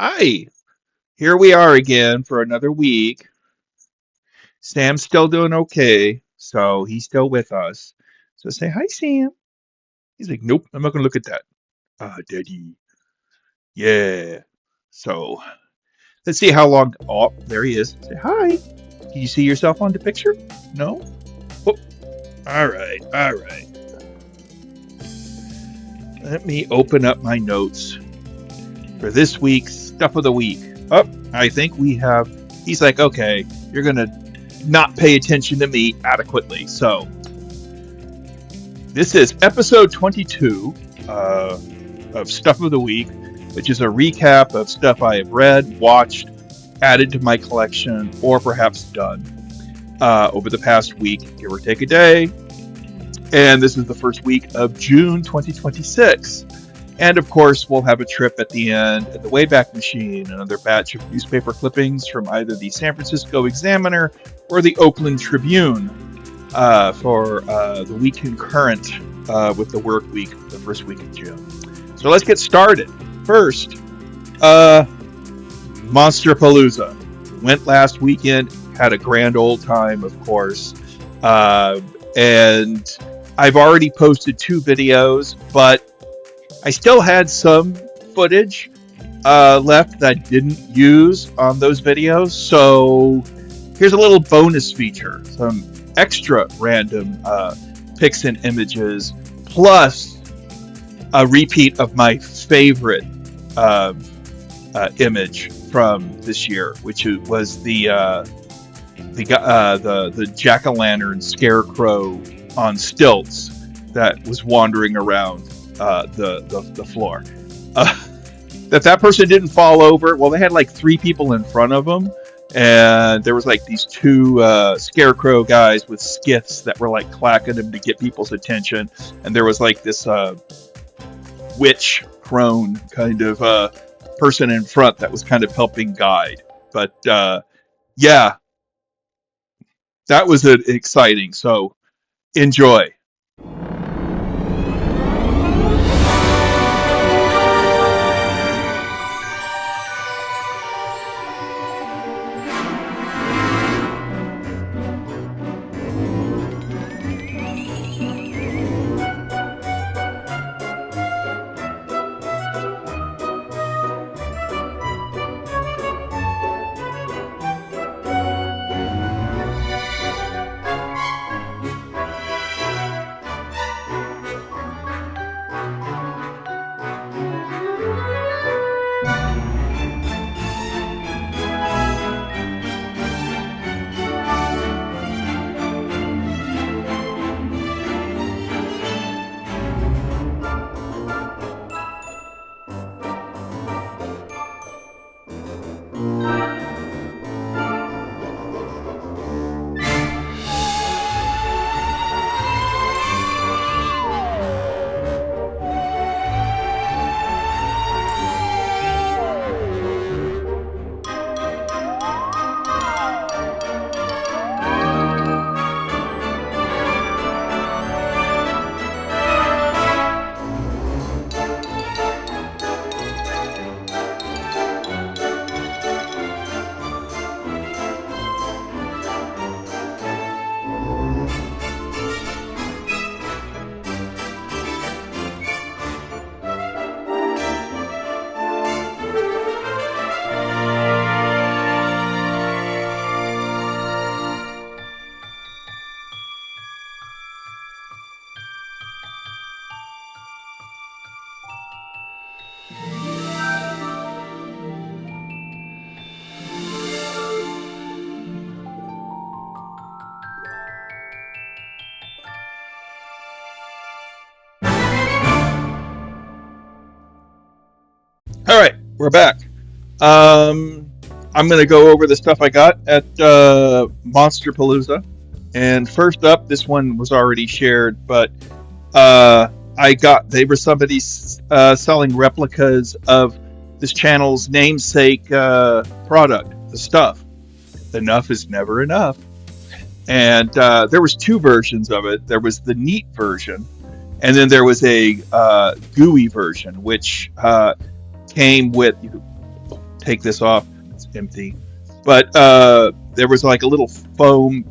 Hi, here we are again for another week. Sam's still doing okay, so he's still with us. So say hi, Sam. He's like, nope, I'm not gonna look at that. Daddy. Yeah. So let's see how long. Oh, there he is. Say hi. Can you see yourself on the picture? No? Oh, all right, all right. Let me open up my notes for this week's stuff of the week. Oh, I think we have. He's like, okay, you're gonna not pay attention to me adequately. So, this is episode 22 of Stuff of the Week, which is a recap of stuff I have read, watched, added to my collection, or perhaps done over the past week, give or take a day. And this is the first week of June 2026. And of course, we'll have a trip at the end at the Wayback Machine, another batch of newspaper clippings from either the San Francisco Examiner or the Oakland Tribune for the week concurrent with the work week, the first week of June. So let's get started. First, Monsterpalooza. Went last weekend, had a grand old time, of course. And I've already posted 2 videos, but I still had some footage left that I didn't use on those videos, so here's a little bonus feature, some extra random pics and images, plus a repeat of my favorite image from this year, which was the jack-o'-lantern scarecrow on stilts that was wandering around the floor. That person didn't fall over. Well, they had like 3 people in front of them, and there was like these 2 scarecrow guys with skiffs that were like clacking them to get people's attention, and there was like this witch crone kind of person in front that was kind of helping guide. But yeah, that was exciting. So enjoy. All right, we're back. I'm going to go over the stuff I got at Monsterpalooza. And first up, this one was already shared, but they were somebody selling replicas of this channel's namesake product, the stuff. Enough is never enough. And there was 2 versions of it. There was the neat version, and then there was a gooey version, which came with take this off. It's empty. But there was like a little foam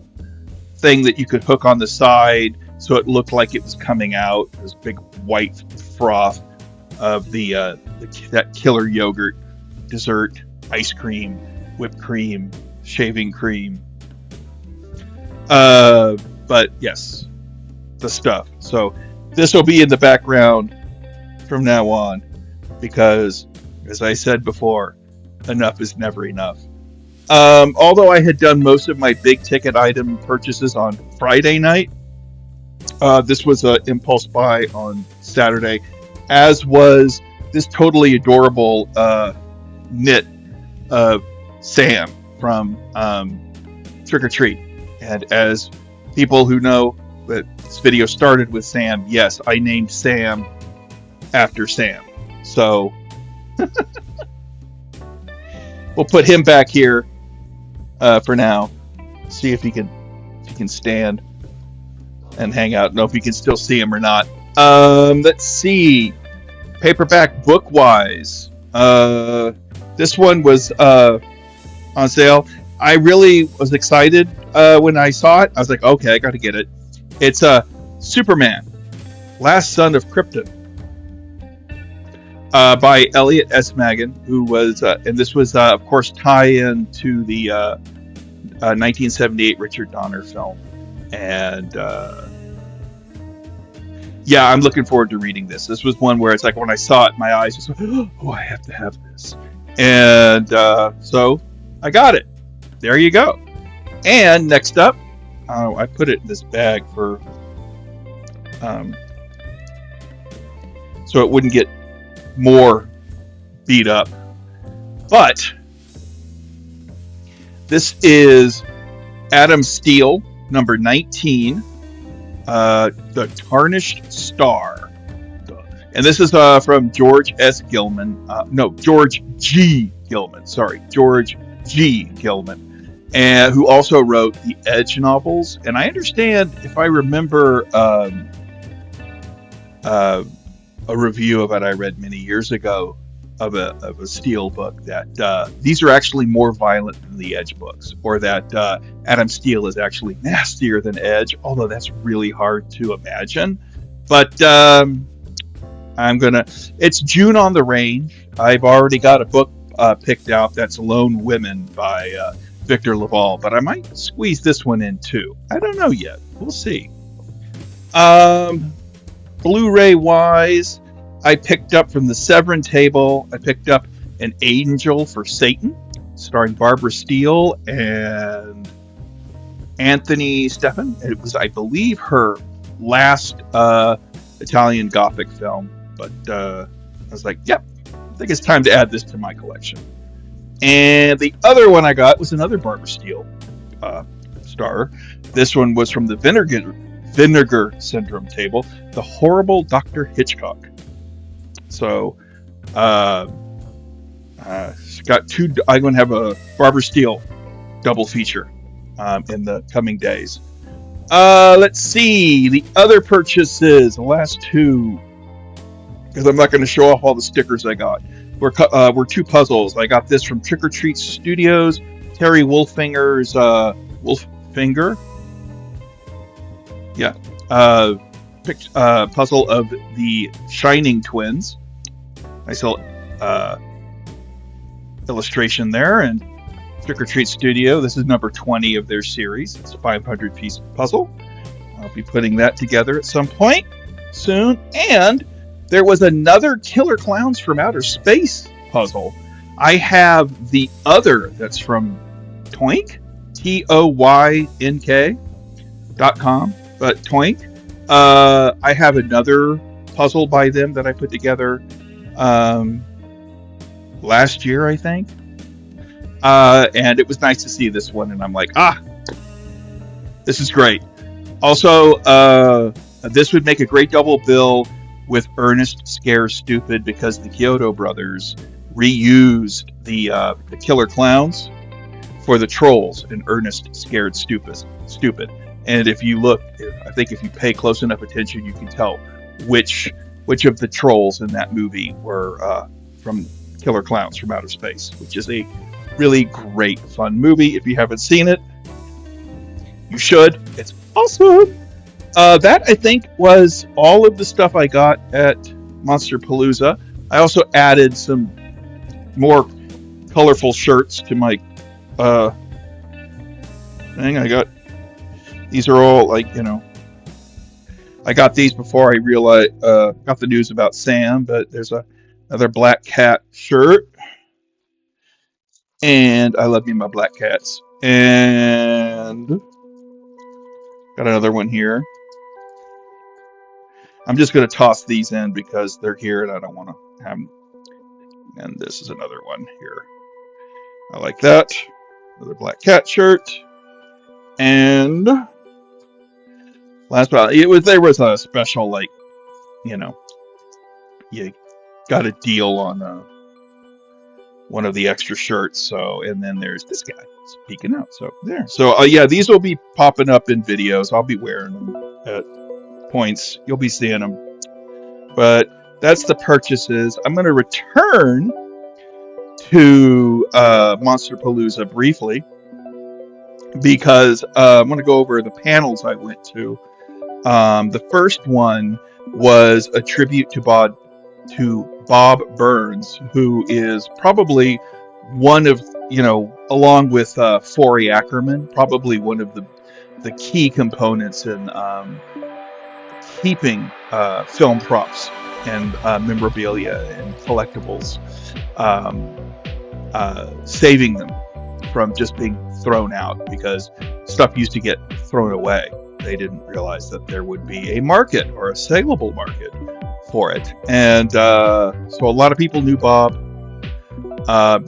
thing that you could hook on the side so it looked like it was coming out. This big white froth of that killer yogurt, dessert, ice cream, whipped cream, shaving cream. But yes, the stuff. So this will be in the background from now on because, as I said before, enough is never enough. Although I had done most of my big ticket item purchases on Friday night, this was an impulse buy on Saturday, as was this totally adorable knit of Sam from Trick or Treat. And as people who know that this video started with Sam, yes, I named Sam after Sam. So we'll put him back here for now. See if he can stand and hang out. Know if you can still see him or not. Let's see. Paperback book wise. This one was on sale. I really was excited when I saw it. I was like, okay, I got to get it. It's Superman, Last Son of Krypton, by Elliot S. Magan, who was, and this was, of course, tie-in to the 1978 Richard Donner film. And yeah, I'm looking forward to reading this. This was one where it's like when I saw it, my eyes just went, oh, I have to have this. And so I got it. There you go. And next up, I put it in this bag for so it wouldn't get more beat up. But this is Adam Steele, number 19, The Tarnished Star. And this is from George S. Gilman. George G. Gilman. Sorry, George G. Gilman. And who also wrote the Edge novels. And I understand, if I remember a review of it I read many years ago of a Steele book, that these are actually more violent than the Edge books, or that Adam Steele is actually nastier than Edge, although that's really hard to imagine. But it's June on the Range. I've already got a book picked out that's Lone Women by Victor Laval, but I might squeeze this one in too. I don't know yet. We'll see. Blu-ray wise, I picked up from the Severin table, I picked up An Angel for Satan, starring Barbara Steele and Anthony Stefan. It was, I believe, her last Italian Gothic film, but I was like, yep, I think it's time to add this to my collection. And the other one I got was another Barbara Steele star. This one was from the Vinegar Syndrome table, The Horrible Dr. Hitchcock. So, got two. I'm going to have a Barbara Steele double feature in the coming days. Let's see the other purchases. The last two, because I'm not going to show off all the stickers I got. Were two puzzles. I got this from Trick or Treat Studios, Terry Wolfinger's Wolfinger. Yeah, puzzle of the Shining Twins. Nice little illustration there. And Trick or Treat Studio. This is number 20 of their series. It's a 500-piece puzzle. I'll be putting that together at some point soon. And there was another Killer Clowns from Outer Space puzzle. I have the other that's from Toynk, TOYNK.com, but Toynk. I have another puzzle by them that I put together last year, I think. And it was nice to see this one, and I'm like, this is great. Also, this would make a great double bill with Ernest Scares Stupid, because the Kyoto brothers reused the Killer Clowns for the Trolls in Ernest Scared Stupid. And if you look, I think if you pay close enough attention, you can tell which of the trolls in that movie were from Killer Clowns from Outer Space, which is a really great, fun movie. If you haven't seen it, you should. It's awesome. That, I think, was all of the stuff I got at Monsterpalooza. I also added some more colorful shirts to my thing. These are all like, I got these before I realized, got the news about Sam, but there's another Black Cat shirt. And I love me my black cats. And got another one here. I'm just going to toss these in because they're here and I don't want to have them. And this is another one here. I like that. Another Black Cat shirt. And last but there was a special, like, you got a deal on one of the extra shirts. So, and then there's this guy speaking out. So there. So yeah, these will be popping up in videos. I'll be wearing them at points. You'll be seeing them. But that's the purchases. I'm going to return to Monsterpalooza briefly because I'm going to go over the panels I went to. The first one was a tribute to Bob Burns, who is probably one of, along with Forey Ackerman, probably one of the key components in keeping film props and memorabilia and collectibles, saving them from just being thrown out, because stuff used to get thrown away. They didn't realize that there would be a market or a saleable market for it. And so a lot of people knew Bob.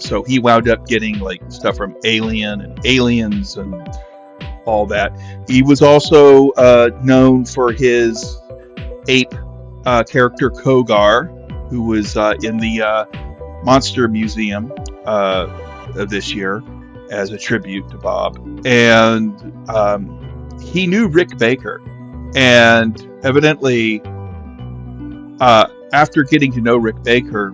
So he wound up getting like stuff from Alien and Aliens and all that. He was also known for his ape character Kogar, who was in the Monster Museum this year as a tribute to Bob. And he knew Rick Baker, and evidently after getting to know Rick Baker,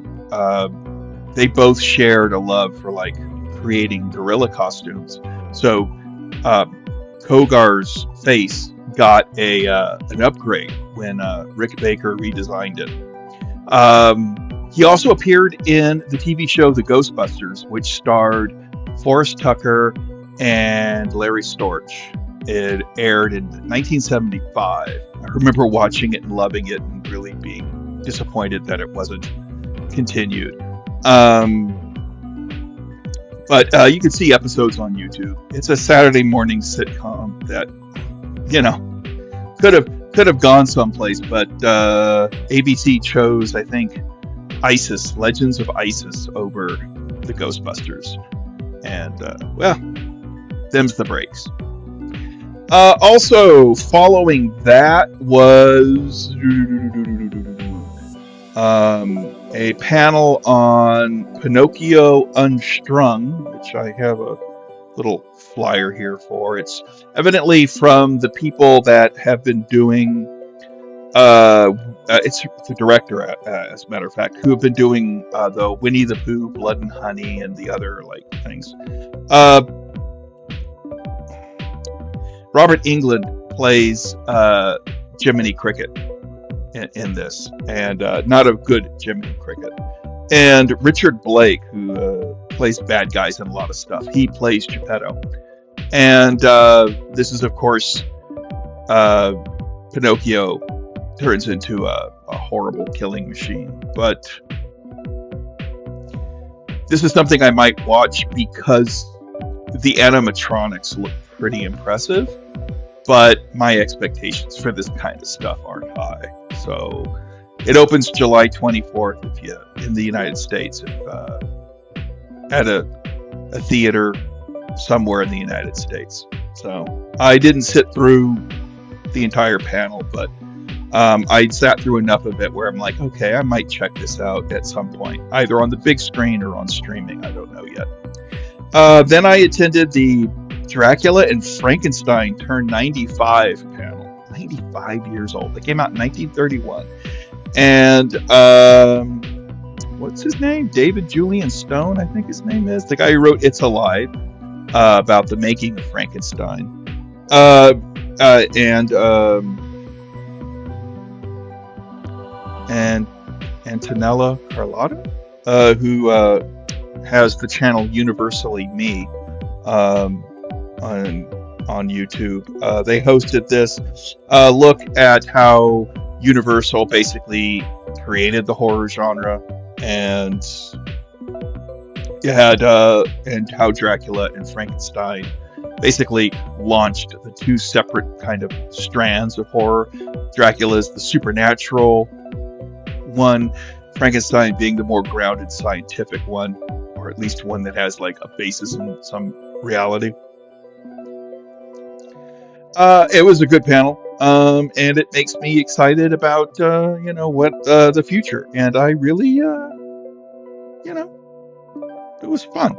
they both shared a love for like creating gorilla costumes. So Kogar's face got an upgrade when Rick Baker redesigned it. He also appeared in the TV show The Ghostbusters, which starred Forrest Tucker and Larry Storch. It aired in 1975. I remember watching it and loving it and really being disappointed that it wasn't continued. But you can see episodes on YouTube. It's a Saturday morning sitcom that, could have gone someplace, but ABC chose, I think, Legends of Isis over the Ghostbusters. And, them's the breaks. Also, following that was a panel on Pinocchio Unstrung, which I have a little flyer here for. It's evidently from the people that have been doing, it's the director, as a matter of fact, who have been doing the Winnie the Pooh, Blood and Honey, and the other things. Robert Englund plays Jiminy Cricket in this, and not a good Jiminy Cricket. And Richard Blake, who plays bad guys in a lot of stuff, he plays Geppetto. And this is, of course, Pinocchio turns into a horrible killing machine. But this is something I might watch because the animatronics look pretty impressive, but my expectations for this kind of stuff aren't high. So it opens July 24th in the United States, at a theater somewhere in the United States. So I didn't sit through the entire panel, but I sat through enough of it where I'm like, okay, I might check this out at some point, either on the big screen or on streaming. I don't know yet. Then I attended the Dracula and Frankenstein Turn 95 panel. 95 years old. They came out in 1931. And what's his name? David Julian Stone, I think his name is. The guy who wrote It's Alive, about the making of Frankenstein. Uh, and and Antonella Carlotta, who has the channel Universally Me, on YouTube. They hosted this look at how Universal basically created the horror genre, and and how Dracula and Frankenstein basically launched the two separate kind of strands of horror. Dracula's the supernatural one, Frankenstein being the more grounded scientific one, or at least one that has like a basis in some reality. It was a good panel, and it makes me excited about what the future. And I really, it was fun.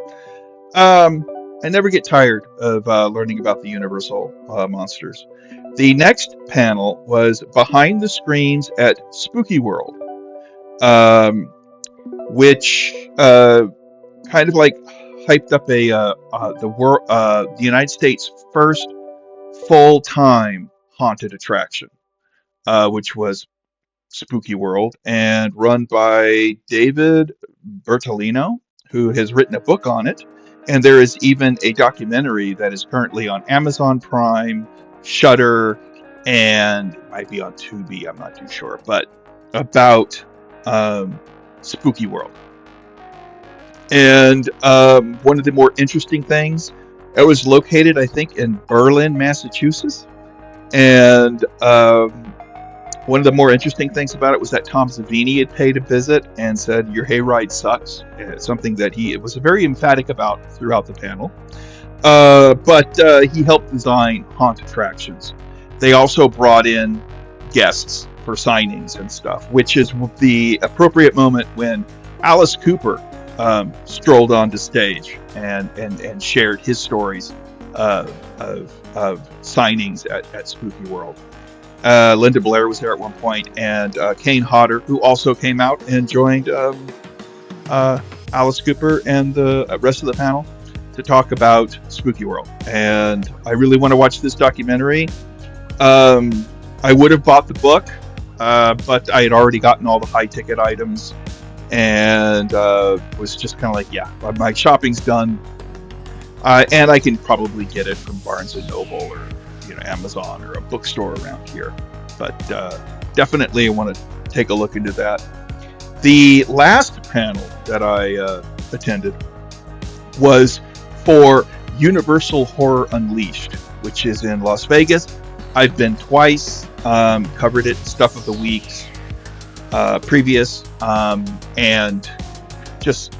I never get tired of learning about the Universal monsters. The next panel was behind the screens at Spooky World, which kind of like hyped up the United States' first full-time haunted attraction, which was Spooky World, and run by David Bertolino, who has written a book on it. And there is even a documentary that is currently on Amazon Prime, Shudder, and might be on Tubi, I'm not too sure, but about Spooky World. And one of the more interesting things, it was located, I think, in Berlin, Massachusetts. And one of the more interesting things about it was that Tom Savini had paid a visit and said, "Your hayride sucks." Something that he was very emphatic about throughout the panel. But he helped design haunt attractions. They also brought in guests for signings and stuff, which is the appropriate moment when Alice Cooper strolled onto stage and shared his stories of signings at Spooky World. Linda Blair was there at one point, and Kane Hodder, who also came out and joined Alice Cooper and the rest of the panel to talk about Spooky World. And I really want to watch this documentary. I would have bought the book, but I had already gotten all the high ticket items, and was just kind of like, yeah, my shopping's done, and I can probably get it from Barnes and Noble or Amazon or a bookstore around here. But definitely I want to take a look into that. The last panel that I attended was for Universal Horror Unleashed, which is in Las Vegas. I've been twice, covered it, Stuff of the Week previous, and just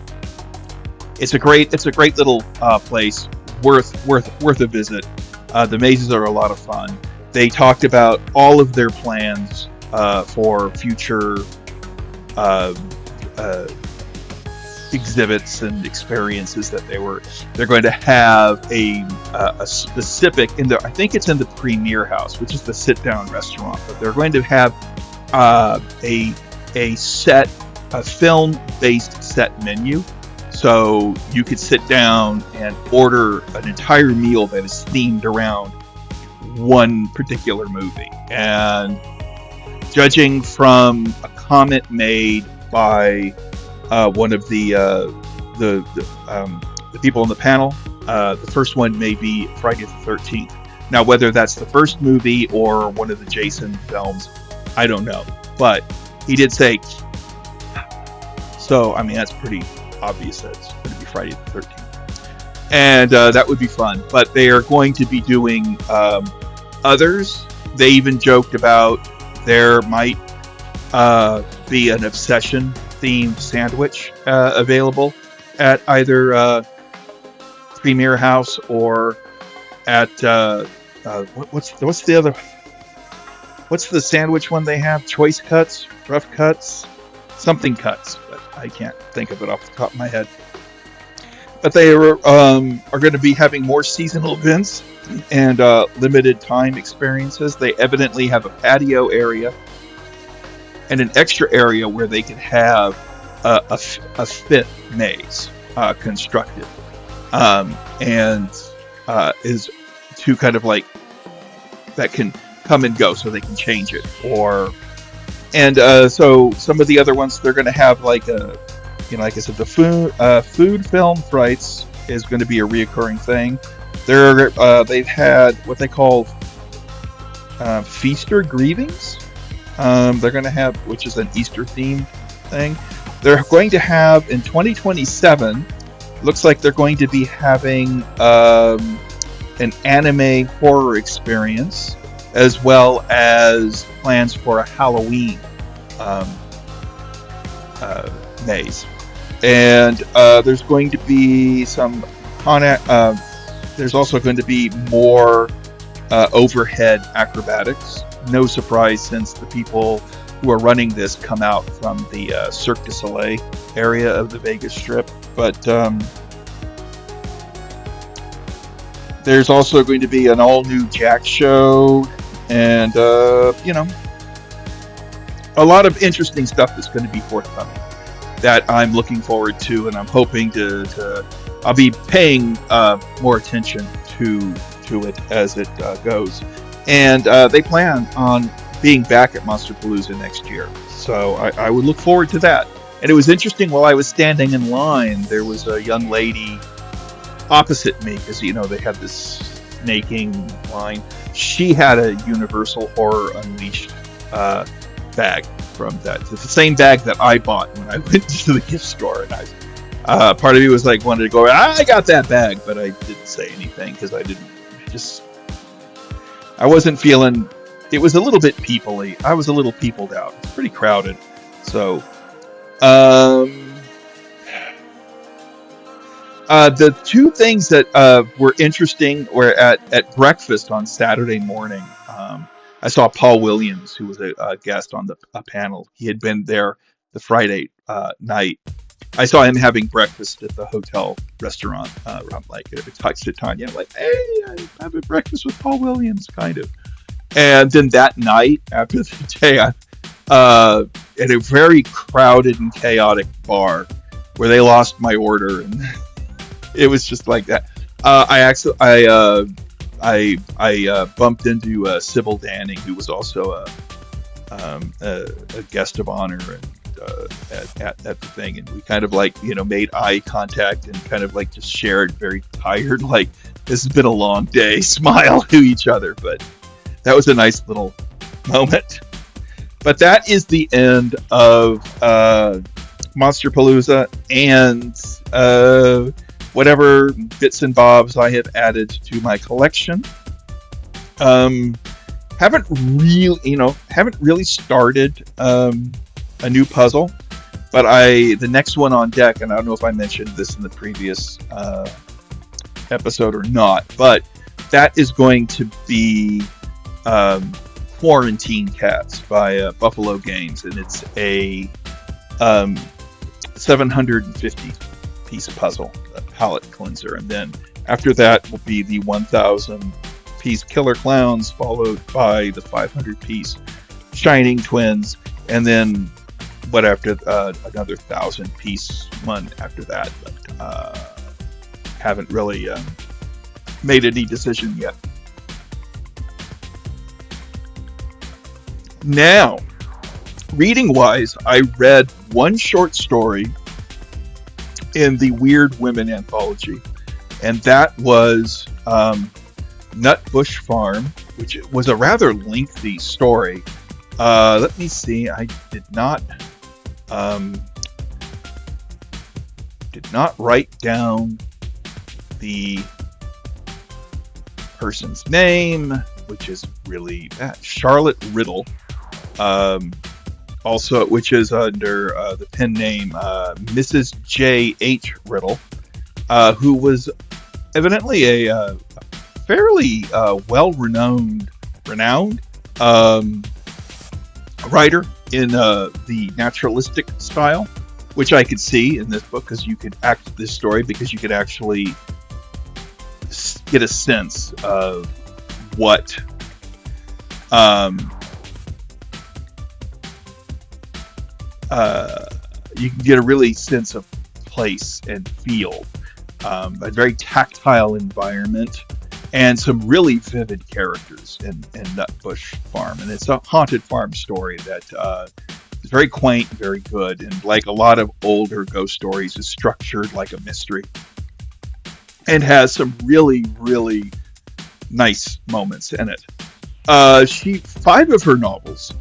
it's a great little place, worth a visit. The mazes are a lot of fun. They talked about all of their plans for future exhibits and experiences that they're going to have a specific I think it's in the Premier House, which is the sit-down restaurant, but they're going to have a film-based set menu. So you could sit down and order an entire meal that is themed around one particular movie. And judging from a comment made by one of the people on the panel, the first one may be Friday the 13th. Now, whether that's the first movie or one of the Jason films, I don't know. But he did say, so I mean that's pretty obvious that it's going to be Friday the 13th, and that would be fun. But they are going to be doing others. They even joked about there might be an Obsession themed sandwich available at either Premier House or at what's the sandwich one they have? Choice Cuts, Rough Cuts, something Cuts. I can't think of it off the top of my head. But they are going to be having more seasonal events and limited time experiences. They evidently have a patio area and an extra area where they can have a fifth maze constructed, and is to kind of like that can come and go, so they can change it. Or and so some of the other ones, they're going to have like a, like I said, the food film frights is going to be a reoccurring thing. They've had what they call Feaster Grievings. They're going to have, which is an Easter themed thing. They're going to have in 2027. Looks like they're going to be having an anime horror experience, as well as plans for a Halloween maze. And there's going to be some there's also going to be more overhead acrobatics. No surprise, since the people who are running this come out from the Cirque du Soleil area of the Vegas Strip. But there's also going to be an all-new Jack show, and a lot of interesting stuff that's going to be forthcoming that I'm looking forward to, and I'm hoping to I'll be paying more attention to it as it goes. And they plan on being back at Monsterpalooza next year, so I would look forward to that. And it was interesting, while I was standing in line, there was a young lady opposite me, because they had this snaking line. She had a Universal Horror Unleashed bag from that. It's the same bag that I bought when I went to the gift store, and part of me was like, wanted to go, I got that bag, but I didn't say anything because I wasn't feeling. It was a little bit people-y. I was a little peopled out. It's pretty crowded. So, the two things that were interesting were at breakfast on Saturday morning. I saw Paul Williams, who was a guest on a panel. He had been there the Friday night. I saw him having breakfast at the hotel restaurant. I'm like, if it's touched at Tanya, I'm like, hey, I'm having breakfast with Paul Williams, kind of. And then that night, after the day, at a very crowded and chaotic bar, where they lost my order, and it was just like that. I bumped into Sybil Danning, who was also a guest of honor, and at the thing, and we kind of like made eye contact and kind of like just shared, very tired, like, this has been a long day, smile to each other. But that was a nice little moment. But that is the end of Monsterpalooza, and whatever bits and bobs I have added to my collection. Haven't really started a new puzzle, but the next one on deck, and I don't know if I mentioned this in the previous episode or not, but that is going to be Quarantine Cats by Buffalo Games, and it's a 750 piece puzzle, a palette cleanser, and then after that will be the 1,000 piece Killer Clowns, followed by the 500 piece Shining Twins, and then another 1,000 piece one after that. But haven't really made any decision yet. Now, reading wise, I read one short story in the Weird Women anthology, and that was Nutbush Farm, which was a rather lengthy story. Let me see. I did not write down the person's name, which is really bad. Charlotte Riddle. Also, which is under the pen name Mrs. J.H. Riddle, who was evidently a fairly renowned writer in the naturalistic style, which I could see in this book, because you could act this story, because you could actually get a sense of what you can get a really sense of place and feel, a very tactile environment, and some really vivid characters in Nutbush Farm. And it's a haunted farm story that is very quaint, very good, and like a lot of older ghost stories, is structured like a mystery and has some really, really nice moments in it. Five of her novels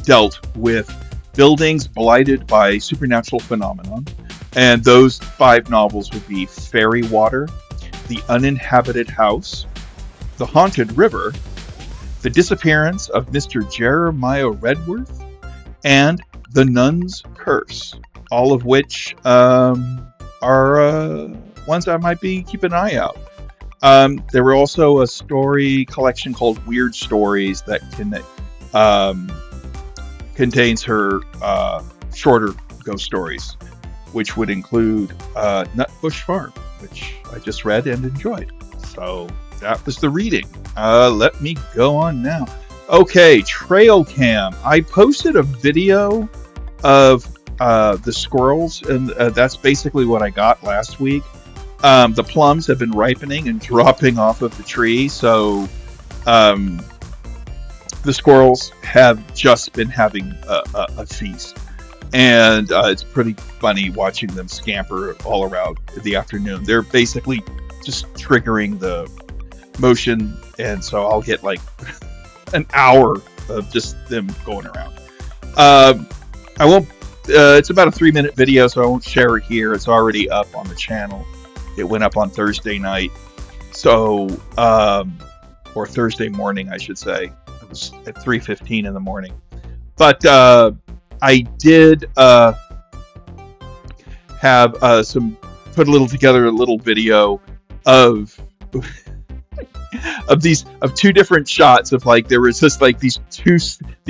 dealt with buildings blighted by supernatural phenomenon, and those five novels would be Fairy Water, The Uninhabited House, The Haunted River, The Disappearance of Mr. Jeremiah Redworth, and The Nun's Curse, all of which are ones I might be keeping an eye out. There were also a story collection called Weird Stories that contains her shorter ghost stories, which would include Nutbush Farm, which I just read and enjoyed. So that was the reading. Let me go on now. Okay, trail cam. I posted a video of the squirrels, and that's basically what I got last week. The plums have been ripening and dropping off of the tree, so the squirrels have just been having a feast. And it's pretty funny watching them scamper all around in the afternoon. They're basically just triggering the motion, and so I'll get like an hour of just them going around. I won't. It's about a 3-minute video, so I won't share it here. It's already up on the channel. It went up on Thursday night, so or Thursday morning, I should say. It was at 3:15 in the morning. But I did have put together a little video of of two different shots of, like, there was just like these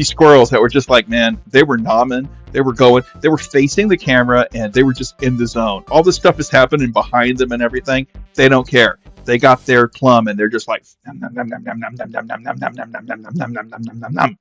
squirrels that were just like, man, they were nomming, they were facing the camera, and they were just in the zone. All this stuff is happening behind them and everything. They don't care. They got their plum, and they're just like nom nom nom nom nom nom nom nom nom nom nom nom nom nom nom nom nom nom nom.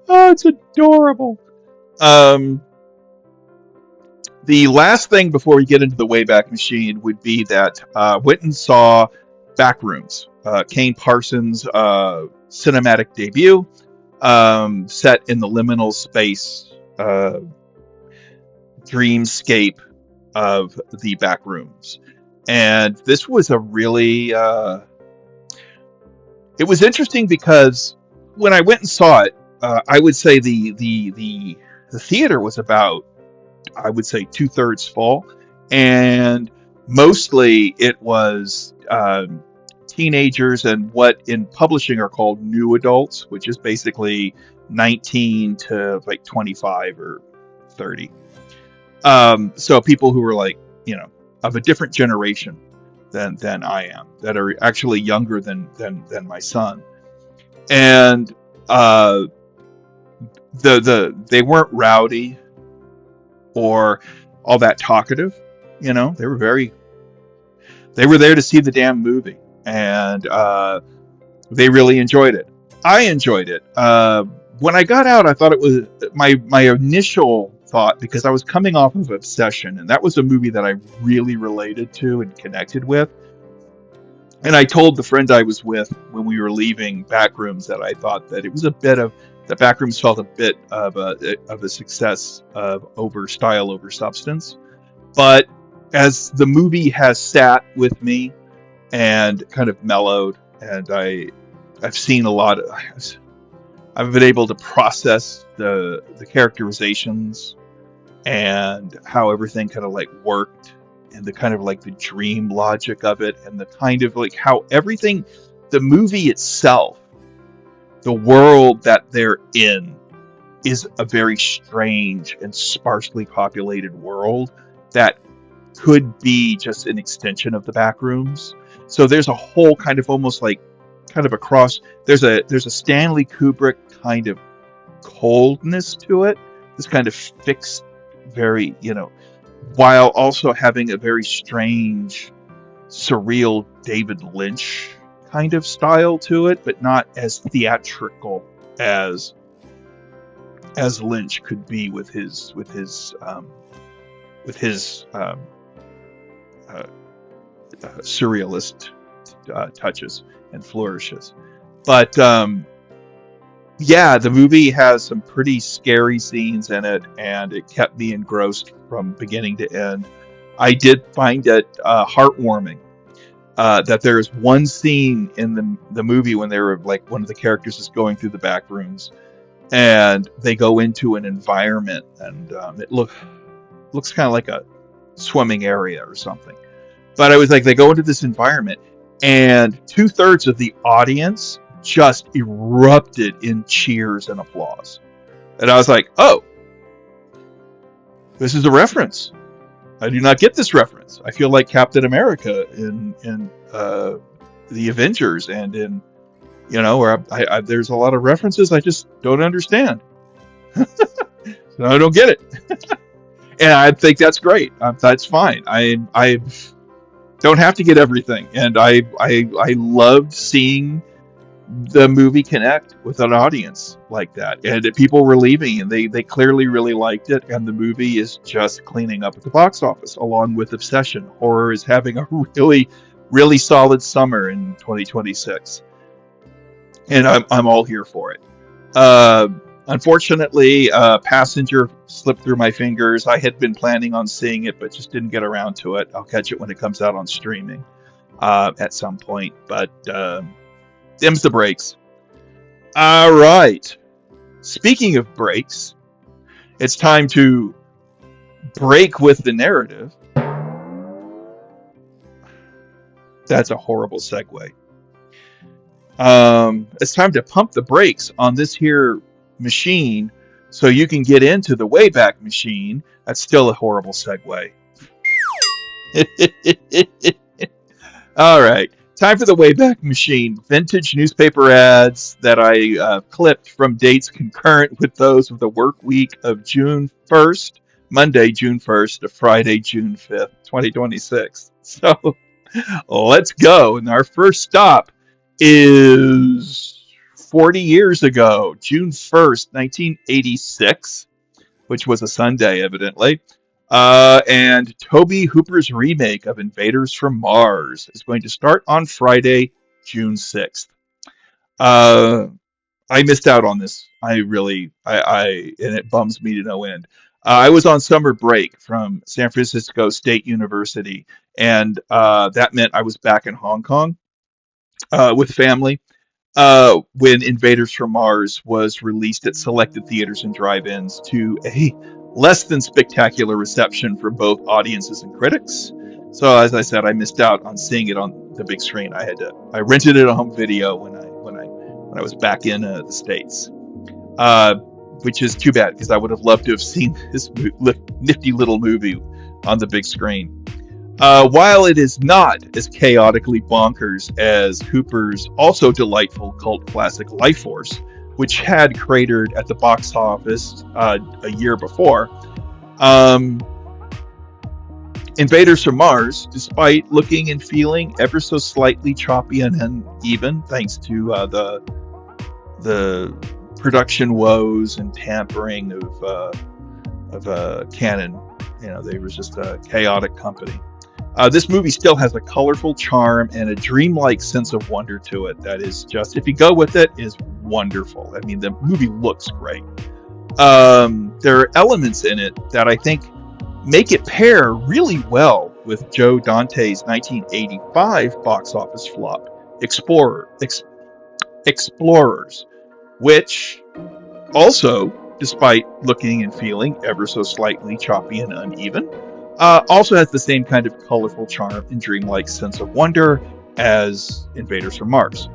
Oh, it's adorable. The last thing before we get into the Wayback Machine would be that went and saw Backrooms, Kane Parsons' cinematic debut, set in the liminal space dreamscape of the Backrooms. And this was a really... it was interesting because when I went and saw it, I would say the theater was about, I would say, 2/3 full, and mostly it was teenagers and what in publishing are called new adults, which is basically 19 to like 25 or 30. So people who were like, of a different generation than I am, that are actually younger than my son, and they weren't rowdy or all that talkative. They were there to see the damn movie, and They really enjoyed it. I enjoyed it. When I got out, I thought it was my initial thought, because I was coming off of Obsession, and that was a movie that I really related to and connected with. And I told the friend I was with when we were leaving Backrooms that I thought that it was a bit of the Backrooms felt a bit of a success of over style over substance. But as the movie has sat with me and kind of mellowed, and I've seen a lot of, I've been able to process the characterizations and how everything kind of like worked, and the kind of like the dream logic of it, and the kind of like how everything, the movie itself, the world that they're in, is a very strange and sparsely populated world that could be just an extension of the Backrooms. So there's a whole kind of almost like kind of a cross. There's a Stanley Kubrick kind of coldness to it. This kind of fixed, very, while also having a very strange, surreal David Lynch kind of style to it, but not as theatrical as Lynch could be with his surrealist touches and flourishes. But yeah, the movie has some pretty scary scenes in it, and it kept me engrossed from beginning to end. I did find it heartwarming that there is one scene in the movie when they were like, one of the characters is going through the back rooms, and they go into an environment, and it looks kind of like a swimming area or something. But I was like, they go into this environment, and 2/3 of the audience just erupted in cheers and applause. And I was like, oh, this is a reference. I do not get this reference. I feel like Captain America in the Avengers, and in, where there's a lot of references I just don't understand. So I don't get it. And I think that's great. That's fine. I don't have to get everything. And I loved seeing the movie connect with an audience like that. And people were leaving, and they clearly really liked it. And the movie is just cleaning up at the box office, along with Obsession. Horror is having a really, really solid summer in 2026. And I'm all here for it. Unfortunately, Passenger slipped through my fingers. I had been planning on seeing it, but just didn't get around to it. I'll catch it when it comes out on streaming at some point. But them's the breaks. All right. Speaking of breaks, it's time to break with the narrative. That's a horrible segue. It's time to pump the brakes on this here machine so you can get into the Wayback Machine. That's still a horrible segue. All right. Time for the Wayback Machine. Vintage newspaper ads that I clipped from dates concurrent with those of the work week of June 1st, Monday, June 1st, to Friday, June 5th, 2026. So let's go. And our first stop is 40 years ago, June 1st, 1986, which was a Sunday, evidently. And Tobe Hooper's remake of Invaders from Mars is going to start on Friday, June 6th. I missed out on this. And it bums me to no end. I was on summer break from San Francisco State University, and that meant I was back in Hong Kong with family when Invaders from Mars was released at selected theaters and drive-ins to a less than spectacular reception from both audiences and critics. So as I said, I missed out on seeing it on the big screen. I rented it on home video when I was back in the States, which is too bad, because I would have loved to have seen this nifty little movie on the big screen. While it is not as chaotically bonkers as Hooper's also delightful cult classic Life Force, which had cratered at the box office a year before, Invaders from Mars, despite looking and feeling ever so slightly choppy and uneven, thanks to the production woes and tampering of Canon, they were just a chaotic company. This movie still has a colorful charm and a dreamlike sense of wonder to it that is just, if you go with it, is wonderful. I mean, the movie looks great. There are elements in it that I think make it pair really well with Joe Dante's 1985 box office flop, Explorers, which also, despite looking and feeling ever so slightly choppy and uneven, also has the same kind of colorful charm and dreamlike sense of wonder as Invaders from Mars.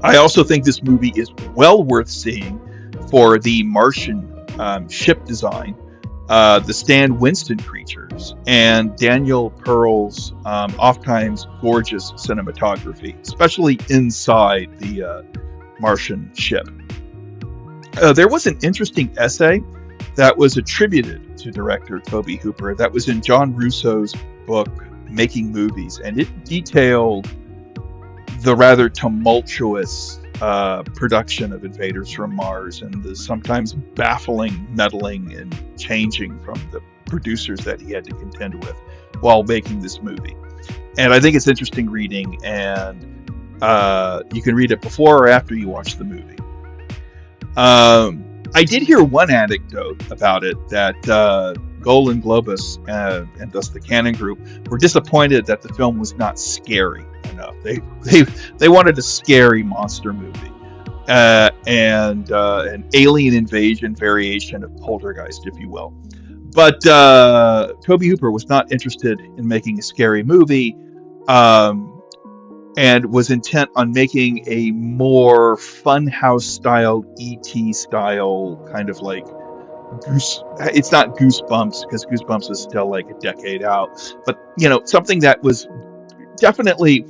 I also think this movie is well worth seeing for the Martian ship design, the Stan Winston creatures, and Daniel Pearl's oft-times gorgeous cinematography, especially inside the Martian ship. There was an interesting essay that was attributed to director Tobe Hooper that was in John Russo's book, Making Movies, and it detailed the rather tumultuous production of Invaders from Mars and the sometimes baffling meddling and changing from the producers that he had to contend with while making this movie. And I think it's interesting reading, and you can read it before or after you watch the movie. I did hear one anecdote about it that Golan Globus and thus the Cannon Group were disappointed that the film was not scary enough. They wanted a scary monster movie and an alien invasion variation of Poltergeist, if you will. But Tobe Hooper was not interested in making a scary movie. And was intent on making a more funhouse style, E.T. style, kind of like it's not Goosebumps, because Goosebumps is still like a decade out, but something that was definitely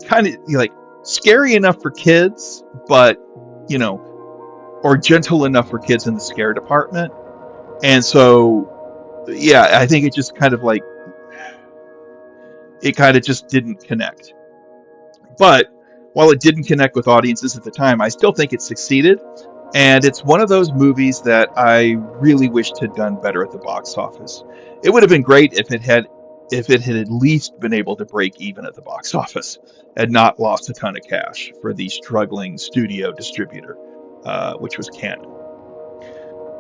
kind of like scary enough for kids, but or gentle enough for kids in the scare department. And so, yeah, I think it just kind of just didn't connect. But while it didn't connect with audiences at the time, I still think it succeeded. And it's one of those movies that I really wished had done better at the box office. It would have been great if it had at least been able to break even at the box office and not lost a ton of cash for the struggling studio distributor, which was Canon.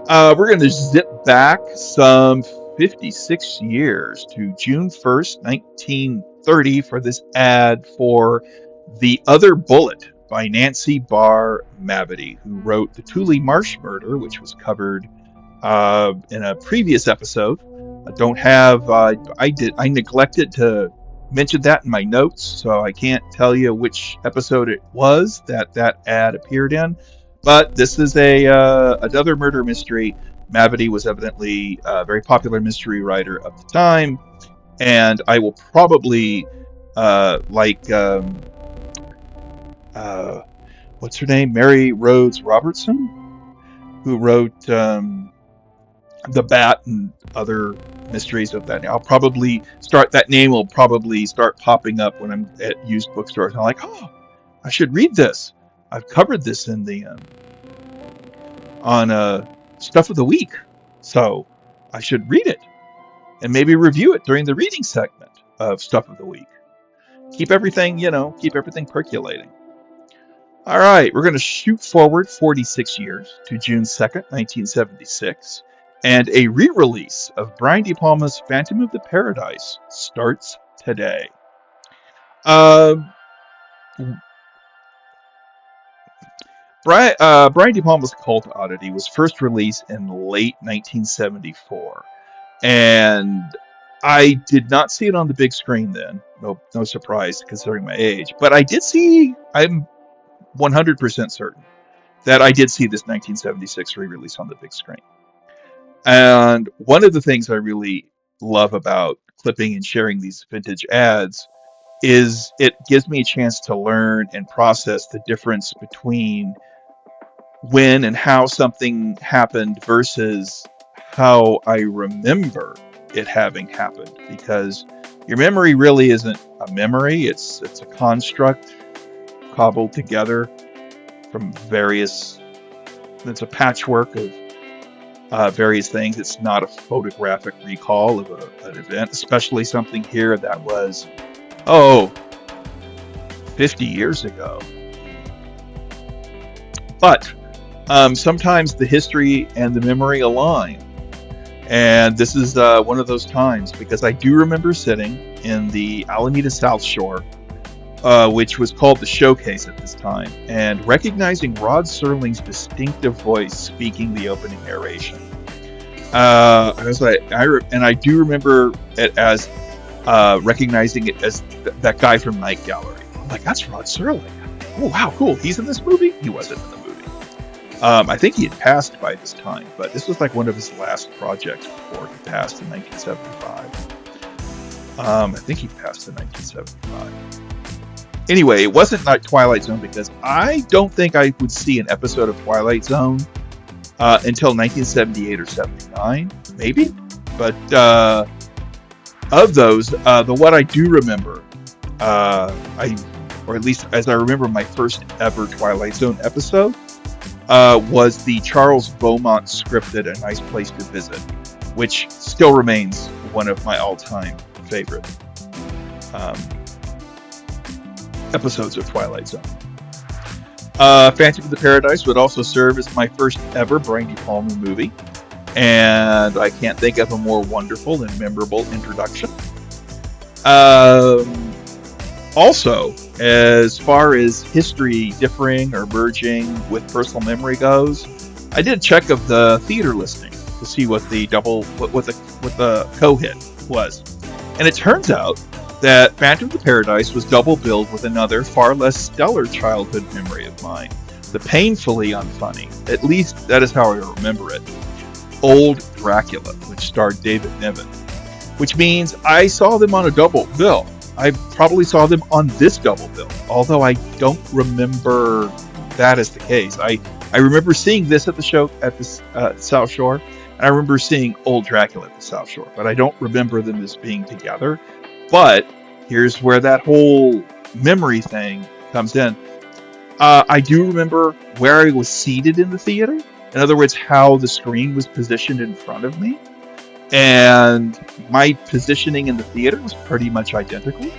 We're going to zip back some 56 years to June 1st, 1930 for this ad for The Other Bullet by Nancy Barr Mavity, who wrote The Thule Marsh Murder, which was covered in a previous episode. I neglected to mention that in my notes, so I can't tell you which episode it was that ad appeared in. But this is another murder mystery. Mavity was evidently a very popular mystery writer of the time, and I will probably what's her name? Mary Rhodes Robertson, who wrote The Bat and other mysteries of that. I'll probably that name will probably start popping up when I'm at used bookstores. I'm like, oh, I should read this. I've covered this in the on Stuff of the Week, so I should read it and maybe review it during the reading segment of Stuff of the Week. Keep everything percolating. All right, we're going to shoot forward 46 years to June 2nd, 1976, and a re-release of Brian De Palma's Phantom of the Paradise starts today. Brian De Palma's Cult Oddity was first released in late 1974, and I did not see it on the big screen then. No surprise considering my age, but I'm 100% certain that I did see this 1976 re-release on the big screen. And one of the things I really love about clipping and sharing these vintage ads is it gives me a chance to learn and process the difference between when and how something happened versus how I remember it having happened, because your memory really isn't a memory. It's a construct cobbled together from various. It's a patchwork of various things. It's not a photographic recall of an event, especially something here that was, 50 years ago. But sometimes the history and the memory align. And this is one of those times, because I do remember sitting in the Alameda South Shore, which was called the Showcase at this time, and recognizing Rod Serling's distinctive voice speaking the opening narration. I was like, and I do remember it as recognizing it as that guy from Night Gallery. I'm like, that's Rod Serling. Oh wow, cool. He's in this movie. He wasn't in the movie. I think he had passed by this time, but this was like one of his last projects before he passed in 1975. I think he passed in 1975. Anyway, it wasn't like Twilight Zone, because I don't think I would see an episode of Twilight Zone until 1978 or 79, maybe. But of those, the what I do remember, or at least as I remember my first ever Twilight Zone episode, was the Charles Beaumont scripted A Nice Place to Visit, which still remains one of my all-time favorite episodes of Twilight Zone. Phantom of the Paradise would also serve as my first ever Brian De Palma movie, and I can't think of a more wonderful and memorable introduction. Also, as far as history differing or merging with personal memory goes, I did a check of the theater listing to see what the co-hit was, and it turns out that Phantom of the Paradise was double billed with another far less stellar childhood memory of mine, the painfully unfunny, at least that is how I remember it, Old Dracula, which starred David Niven, which means I saw them on a double bill. I probably saw them on this double bill, although I don't remember that as the case. I remember seeing this at the show at the South Shore, and I remember seeing Old Dracula at the South Shore, but I don't remember them as being together. But here's where that whole memory thing comes in. I do remember where I was seated in the theater. In other words, how the screen was positioned in front of me. And my positioning in the theater was pretty much identical.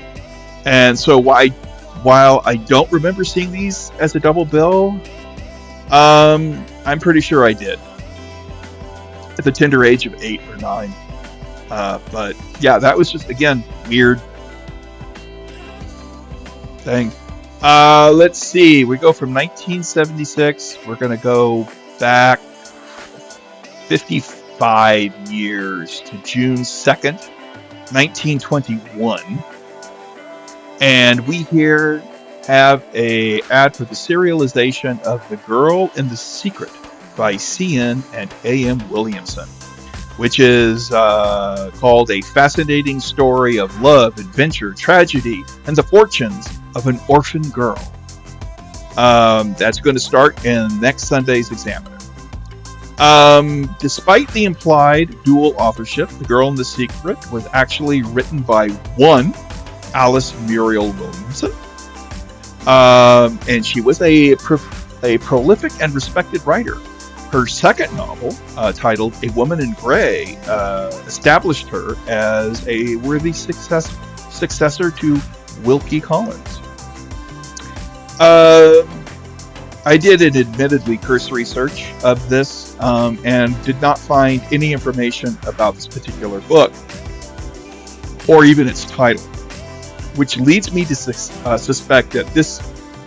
And so while I don't remember seeing these as a double bill, I'm pretty sure I did. At the tender age of 8 or 9. But yeah, that was just, again, weird thing. Let's see. We go from 1976. We're going to go back 55 years to June 2nd, 1921. And we here have a ad for the serialization of The Girl in the Secret by C.N. and A.M. Williamson, which is called A Fascinating Story of Love, Adventure, Tragedy, and the Fortunes of an Orphan Girl. That's going to start in next Sunday's Examiner. Despite the implied dual authorship, The Girl in the Secret was actually written by one Alice Muriel Williamson. And she was a prolific and respected writer. Her second novel, titled A Woman in Grey, established her as a worthy successor to Wilkie Collins. I did an admittedly cursory search of this and did not find any information about this particular book, or even its title, which leads me to suspect that this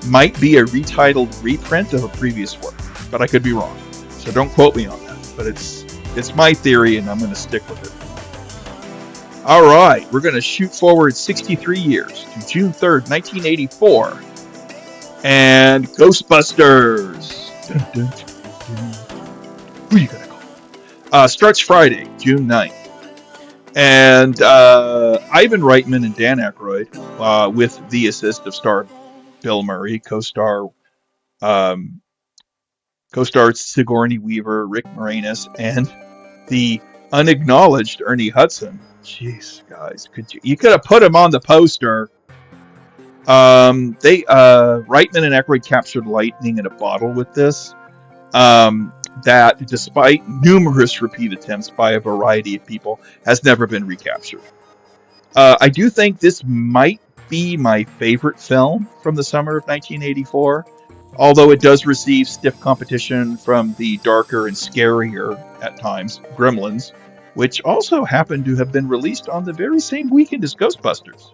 might be a retitled reprint of a previous work, but I could be wrong. So don't quote me on that, but it's my theory, and I'm going to stick with it. All right, we're going to shoot forward 63 years to June 3rd, 1984, and Ghostbusters. Dun, dun, dun, dun. Who are you going to call? Starts Friday, June 9th. And Ivan Reitman and Dan Aykroyd, with the assist of star Bill Murray, co-star Sigourney Weaver, Rick Moranis, and the Unacknowledged Ernie Hudson. Jeez, guys, you could have put him on the poster. Reitman and Aykroyd captured lightning in a bottle with this. That, despite numerous repeat attempts by a variety of people, has never been recaptured. I do think this might be my favorite film from the summer of 1984, although it does receive stiff competition from the darker and scarier, at times, Gremlins, which also happened to have been released on the very same weekend as Ghostbusters.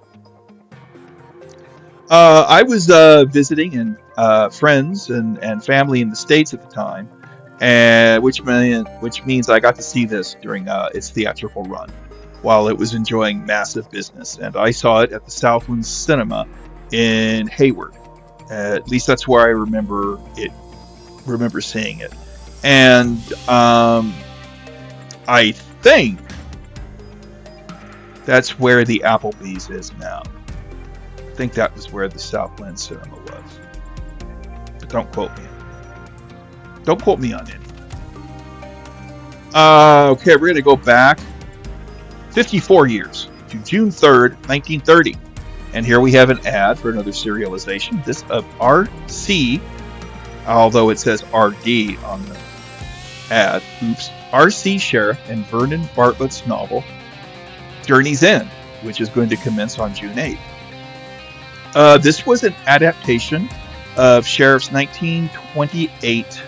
I was visiting friends and family in the States at the time, and which means I got to see this during its theatrical run, while it was enjoying massive business. And I saw it at the Southland Cinema in Hayward. At least that's where I remember seeing it. And I think that's where the Applebee's is now. I think that was where the Southland Cinema was. But don't quote me. Don't quote me on it. Okay, we're going to go back 54 years to June 3rd, 1930. And here we have an ad for another serialization. This of RC, although it says RD on the ad. Oops. RC Sheriff and Vernon Bartlett's novel, Journey's End, which is going to commence on June 8th. This was an adaptation of Sheriff's 1928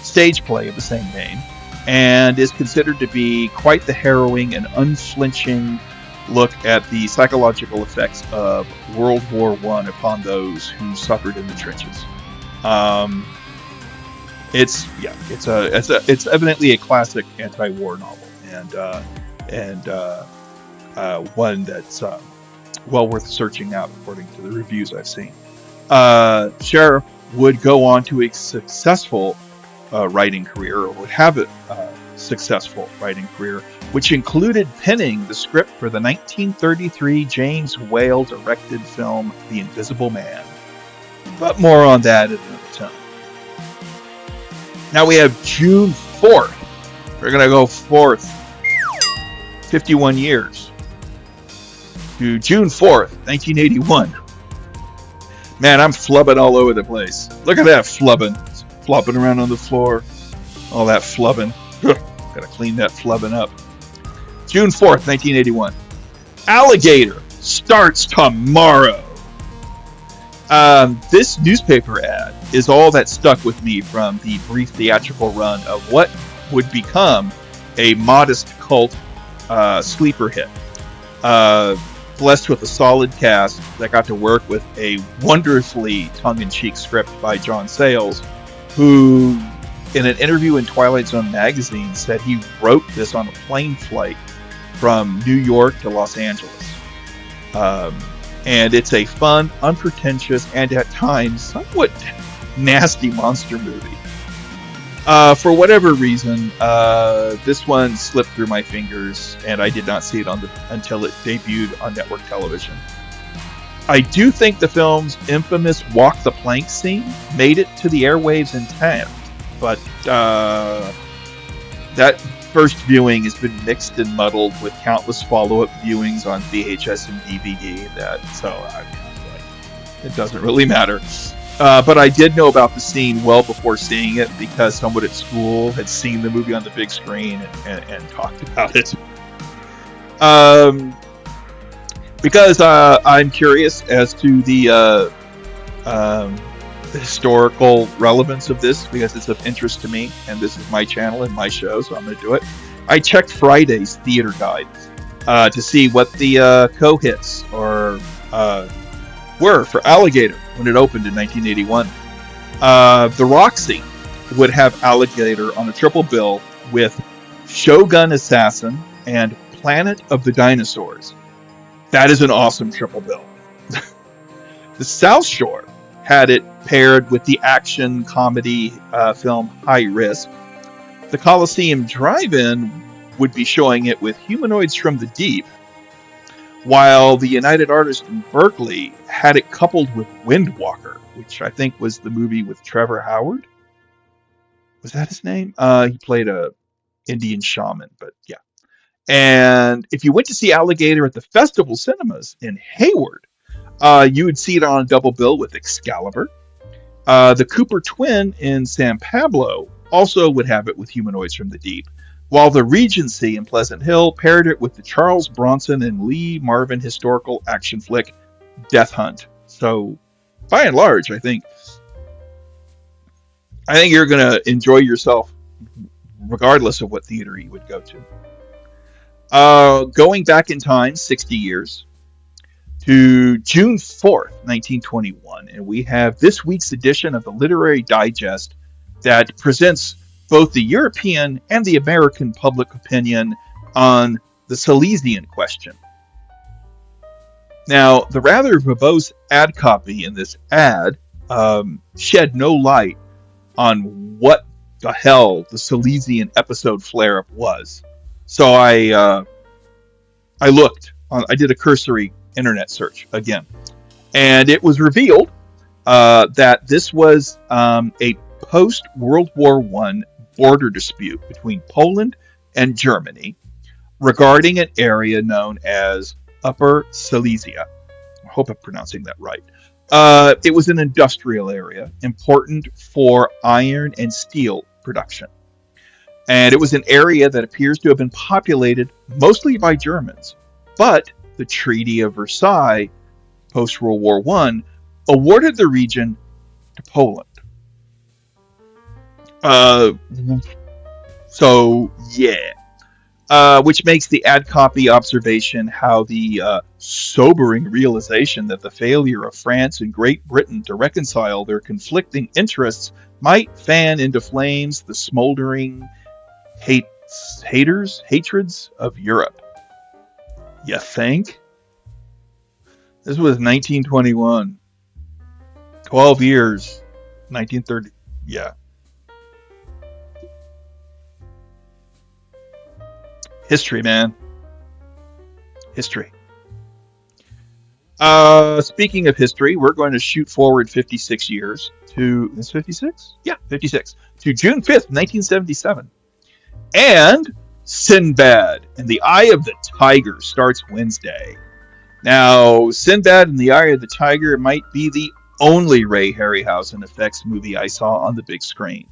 stage play of the same name, and is considered to be quite the harrowing and unflinching look at the psychological effects of World War I upon those who suffered in the trenches. It's evidently a classic anti-war novel, and one that's well worth searching out according to the reviews I've seen. Sheriff would go on to a successful writing career, or would have a successful writing career, which included penning the script for the 1933 James Whale directed film The Invisible Man. But more on that at another time. Now we have June 4th. We're going to go forth 51 years to June 4th, 1981. Man, I'm flubbing all over the place. Look at that flubbing. It's flopping around on the floor. All that flubbing. Gotta clean that flubbing up. June 4th, 1981. Alligator starts tomorrow. This newspaper ad is all that stuck with me from the brief theatrical run of what would become a modest cult sleeper hit. Blessed with a solid cast that got to work with a wonderfully tongue-in-cheek script by John Sayles, who, in an interview in Twilight Zone magazine, said he wrote this on a plane flight from New York to Los Angeles. And it's a fun, unpretentious, and at times somewhat nasty monster movie. For whatever reason, this one slipped through my fingers, and I did not see it until it debuted on network television. I do think the film's infamous walk the plank scene made it to the airwaves intact, but that first viewing has been mixed and muddled with countless follow-up viewings on VHS and DVD. It doesn't really matter. But I did know about the scene well before seeing it, because someone at school had seen the movie on the big screen and talked about it. Because I'm curious as to the historical relevance of this, because it's of interest to me, and this is my channel and my show, so I'm going to do it. I checked Friday's theater guide to see what the co-hits were for Alligator when it opened in 1981. The Roxy would have Alligator on a triple bill with Shogun Assassin and Planet of the Dinosaurs. That is an awesome triple bill. The South Shore had it paired with the action comedy film High Risk. The Coliseum Drive-In would be showing it with Humanoids from the Deep, while the United Artists in Berkeley had it coupled with Windwalker, which I think was the movie with Trevor Howard. Was that his name? He played a Indian shaman, but yeah. And if you went to see Alligator at the Festival Cinemas in Hayward, you would see it on a double bill with Excalibur. The Cooper twin in San Pablo also would have it with Humanoids from the Deep, while the Regency in Pleasant Hill paired it with the Charles Bronson and Lee Marvin historical action flick Death Hunt. So, by and large, I think you're gonna enjoy yourself regardless of what theater you would go to. Going back in time 60 years to June 4th, 1921, and we have this week's edition of the Literary Digest that presents both the European and the American public opinion on the Silesian question. Now, the rather verbose ad copy in this ad shed no light on what the hell the Silesian episode flare-up was. So I looked. I did a cursory internet search again, and it was revealed that this was a post-World War I border dispute between Poland and Germany regarding an area known as Upper Silesia. I hope I'm pronouncing that right. It was an industrial area important for iron and steel production. And it was an area that appears to have been populated mostly by Germans. But the Treaty of Versailles, post-World War I, awarded the region to Poland. Which makes the ad copy observation how the sobering realization that the failure of France and Great Britain to reconcile their conflicting interests might fan into flames the smoldering hatreds of Europe. You think? This was 1921. 12 years. 1930. Yeah. History, man. History. Speaking of history, we're going to shoot forward 56 years to... Is 56? Yeah, 56. To June 5th, 1977. And Sinbad and the Eye of the Tiger starts Wednesday. Now, Sinbad and the Eye of the Tiger might be the only Ray Harryhausen effects movie I saw on the big screen.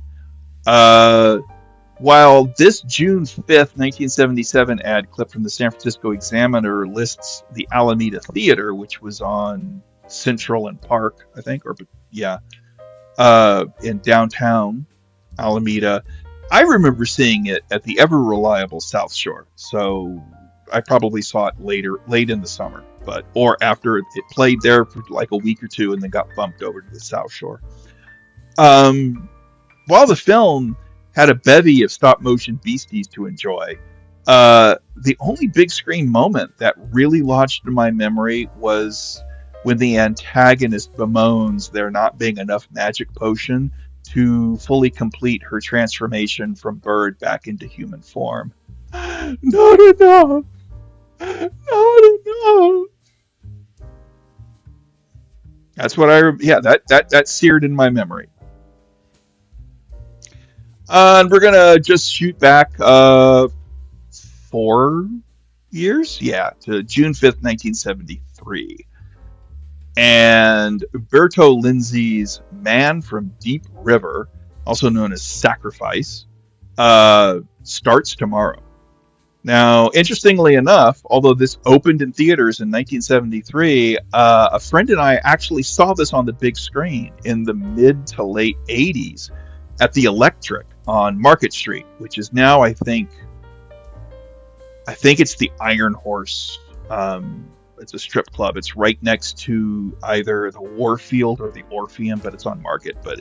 While this June 5th, 1977 ad clip from the San Francisco Examiner lists the Alameda Theater, which was on Central and Park, I think, in downtown Alameda, I remember seeing it at the ever reliable South Shore. So I probably saw it late in the summer, or after it played there for like a week or two and then got bumped over to the South Shore. While the film had a bevy of stop-motion beasties to enjoy, the only big screen moment that really lodged in my memory was when the antagonist bemoans there not being enough magic potion to fully complete her transformation from bird back into human form. Not enough! Not enough! That's what that seared in my memory. And we're gonna just shoot back 4 years, to June 5th, 1973. And Berto Lindsay's Man from Deep River, also known as Sacrifice, starts tomorrow. Now, interestingly enough, although this opened in theaters in 1973, a friend and I actually saw this on the big screen in the mid to late 80s at the Electric on Market Street, which is now, I think it's the Iron Horse. It's a strip club. It's right next to either the Warfield or the Orpheum, but it's on Market. But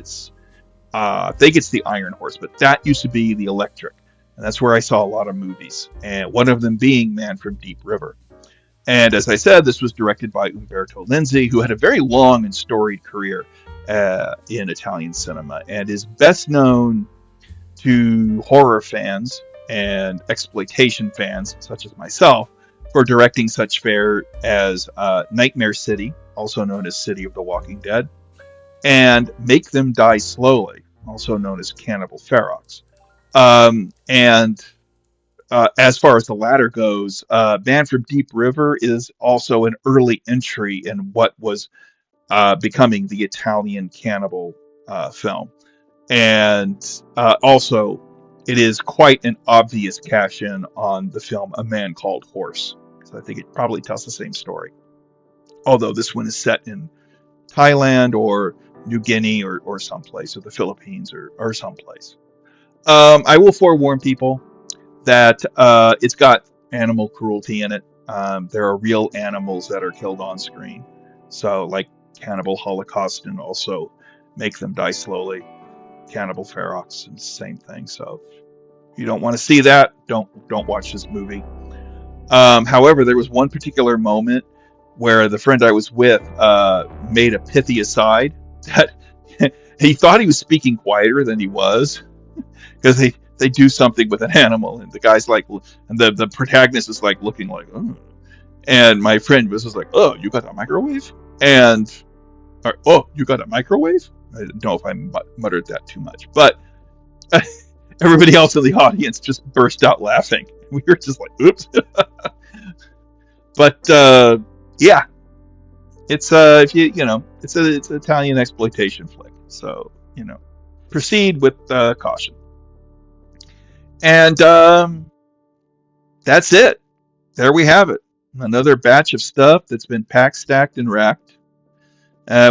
I think it's the Iron Horse. But that used to be the Electric, and that's where I saw a lot of movies. And one of them being Man from Deep River. And as I said, this was directed by Umberto Lenzi, who had a very long and storied career in Italian cinema, and is best known to horror fans and exploitation fans, such as myself, for directing such fare as Nightmare City, also known as City of the Walking Dead, and Make Them Die Slowly, also known as Cannibal Ferox. And as far as the latter goes, Man from Deep River is also an early entry in what was becoming the Italian cannibal film. And also, it is quite an obvious cash in on the film A Man Called Horse. So I think it probably tells the same story. Although this one is set in Thailand or New Guinea or someplace, or the Philippines or someplace. I will forewarn people that it's got animal cruelty in it. There are real animals that are killed on screen. So, like Cannibal Holocaust, and also Make Them Die Slowly. Cannibal Ferox, and same thing. So, if you don't want to see that, don't watch this movie. However, there was one particular moment where the friend I was with made a pithy aside that he thought he was speaking quieter than he was, because they do something with an animal, and the guy's like, and the protagonist is like looking like, oh. And my friend was just like, oh, you got a microwave? And oh, you got a microwave? I don't know if I muttered that too much, but everybody else in the audience just burst out laughing. We were just like, oops. But yeah, it's if you know, it's an Italian exploitation flick, so proceed with caution. And that's it. There we have it. Another batch of stuff that's been packed, stacked, and racked,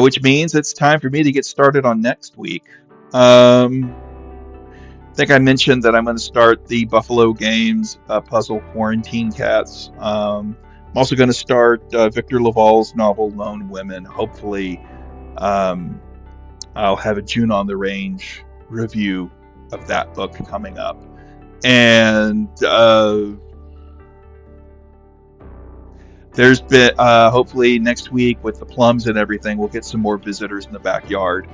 which means it's time for me to get started on next week. I think I mentioned that I'm going to start the Buffalo Games puzzle Quarantine Cats. I'm also going to start Victor Laval's novel Lone Women. Hopefully, I'll have a June on the Range review of that book coming up. And there's been hopefully next week with the plums and everything, we'll get some more visitors in the backyard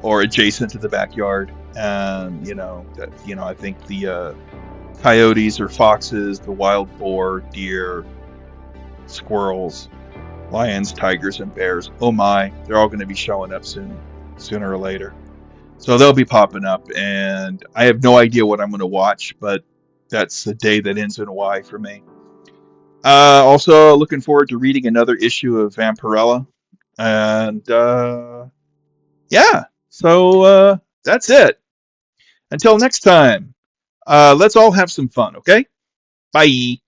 or adjacent to the backyard. And I think the coyotes or foxes, the wild boar, deer, squirrels, lions, tigers, and bears. Oh my, they're all going to be showing up sooner or later. So they'll be popping up, and I have no idea what I'm going to watch, but that's a day that ends in a Y for me. Also looking forward to reading another issue of Vampirella. And yeah, so that's it. Until next time, let's all have some fun, okay? Bye.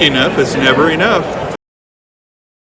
Enough is never enough.